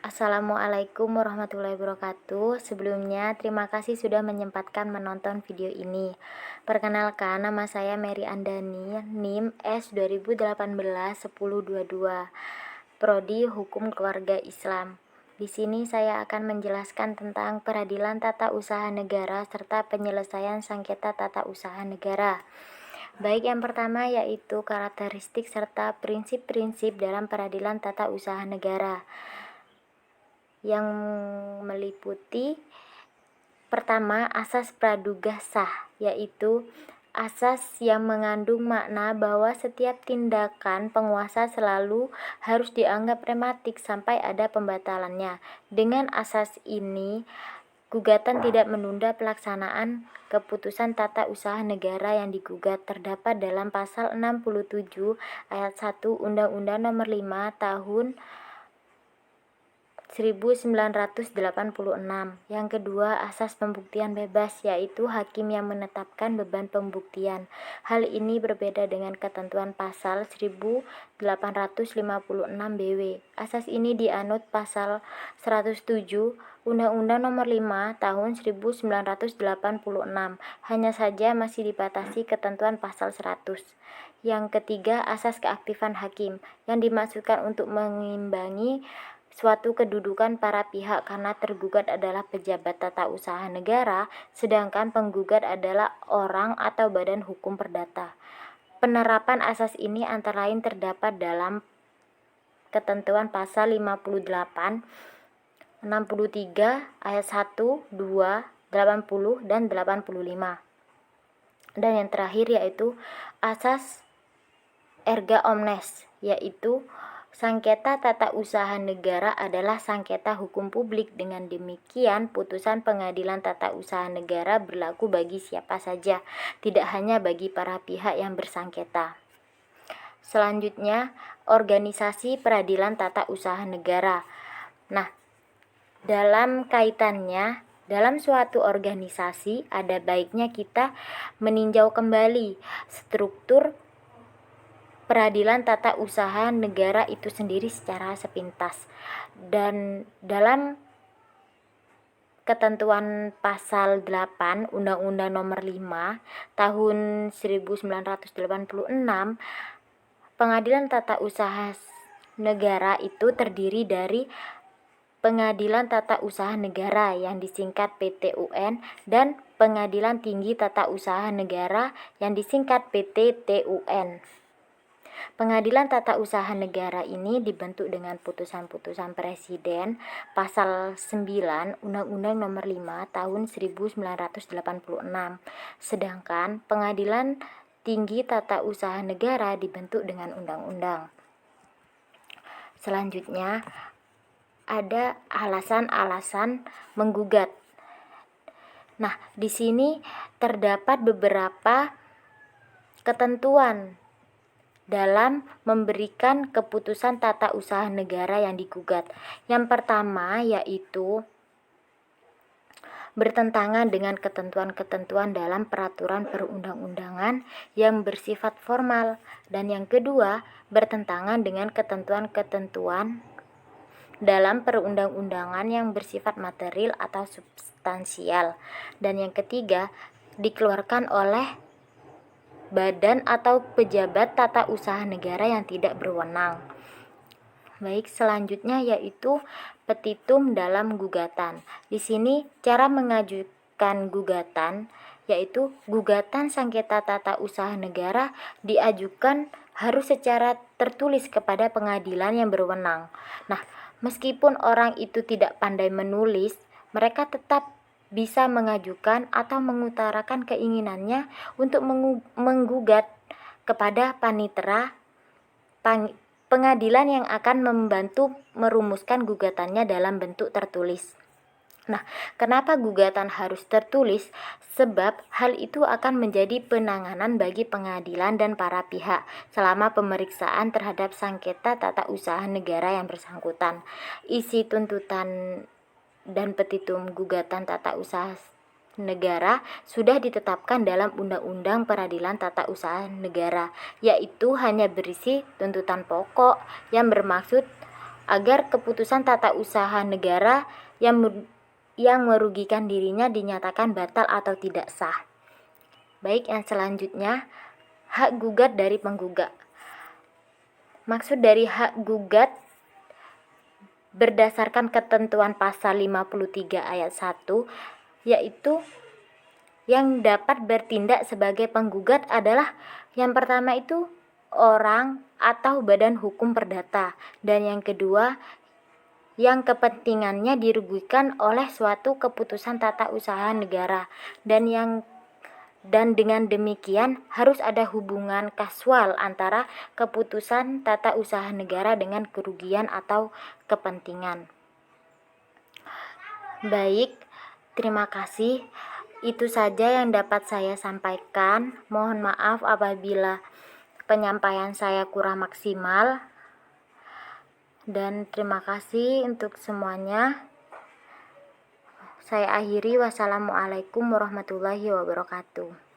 Assalamualaikum warahmatullahi wabarakatuh. Sebelumnya, terima kasih sudah menyempatkan menonton video ini. Perkenalkan, nama saya Mary Andani, NIM S2018-1022, Prodi Hukum Keluarga Islam. Di sini saya akan menjelaskan tentang peradilan tata usaha negara serta penyelesaian sengketa tata usaha negara. Baik, yang pertama yaitu karakteristik serta prinsip-prinsip dalam peradilan tata usaha negara, yang meliputi pertama, asas praduga sah, yaitu asas yang mengandung makna bahwa setiap tindakan penguasa selalu harus dianggap rematik sampai ada pembatalannya. Dengan asas ini, gugatan tidak menunda pelaksanaan keputusan tata usaha negara yang digugat, terdapat dalam pasal 67 ayat 1 Undang-Undang Nomor 5 Tahun 1986. Yang kedua, asas pembuktian bebas, yaitu hakim yang menetapkan beban pembuktian. Hal ini berbeda dengan ketentuan pasal 1856 BW. Asas ini dianut pasal 107 Undang-Undang Nomor 5 Tahun 1986. Hanya saja masih dibatasi ketentuan pasal 100. Yang ketiga, asas keaktifan hakim, yang dimaksudkan untuk mengimbangi suatu kedudukan para pihak karena tergugat adalah pejabat tata usaha negara, sedangkan penggugat adalah orang atau badan hukum perdata. Penerapan asas ini antara lain terdapat dalam ketentuan pasal 58, 63, ayat 1, 2, 80, dan 85. Dan yang terakhir yaitu asas erga omnes, yaitu sengketa tata usaha negara adalah sengketa hukum publik. Dengan demikian, putusan pengadilan tata usaha negara berlaku bagi siapa saja, tidak hanya bagi para pihak yang bersengketa. Selanjutnya, organisasi peradilan tata usaha negara. Nah, dalam kaitannya, dalam suatu organisasi ada baiknya kita meninjau kembali struktur peradilan tata usaha negara itu sendiri secara sepintas. Dan dalam ketentuan pasal 8 Undang-Undang Nomor 5 Tahun 1986, pengadilan tata usaha negara itu terdiri dari Pengadilan Tata Usaha Negara yang disingkat PTUN dan Pengadilan Tinggi Tata Usaha Negara yang disingkat PTTUN. Pengadilan Tata Usaha Negara ini dibentuk dengan putusan-putusan Presiden pasal 9 Undang-Undang Nomor 5 Tahun 1986. Sedangkan Pengadilan Tinggi Tata Usaha Negara dibentuk dengan undang-undang. Selanjutnya, ada alasan-alasan menggugat. Nah, di sini terdapat beberapa ketentuan dalam memberikan keputusan tata usaha negara yang digugat. Yang pertama yaitu bertentangan dengan ketentuan-ketentuan dalam peraturan perundang-undangan yang bersifat formal, dan yang kedua bertentangan dengan ketentuan-ketentuan dalam perundang-undangan yang bersifat material atau substansial, dan yang ketiga dikeluarkan oleh badan atau pejabat tata usaha negara yang tidak berwenang. Baik, selanjutnya yaitu petitum dalam gugatan. Di sini cara mengajukan gugatan yaitu gugatan sengketa tata usaha negara diajukan harus secara tertulis kepada pengadilan yang berwenang. Nah, meskipun orang itu tidak pandai menulis, mereka tetap bisa mengajukan atau mengutarakan keinginannya untuk menggugat kepada panitera pengadilan yang akan membantu merumuskan gugatannya dalam bentuk tertulis. Nah, kenapa gugatan harus tertulis? Sebab hal itu akan menjadi penanganan bagi pengadilan dan para pihak selama pemeriksaan terhadap sengketa tata usaha negara yang bersangkutan. Isi tuntutan dan petitum gugatan tata usaha negara sudah ditetapkan dalam Undang-Undang Peradilan Tata Usaha Negara, yaitu hanya berisi tuntutan pokok yang bermaksud agar keputusan tata usaha negara yang merugikan dirinya dinyatakan batal atau tidak sah. Baik, yang selanjutnya, hak gugat dari penggugat. Maksud dari hak gugat berdasarkan ketentuan pasal 53 ayat 1, yaitu yang dapat bertindak sebagai penggugat adalah yang pertama itu orang atau badan hukum perdata, dan yang kedua yang kepentingannya dirugikan oleh suatu keputusan tata usaha negara, dan dengan demikian harus ada hubungan kasual antara keputusan tata usaha negara dengan kerugian atau kepentingan. Baik, terima kasih. Itu saja yang dapat saya sampaikan. Mohon maaf apabila penyampaian saya kurang maksimal. Dan terima kasih untuk semuanya. Saya akhiri. Wassalamualaikum warahmatullahi wabarakatuh.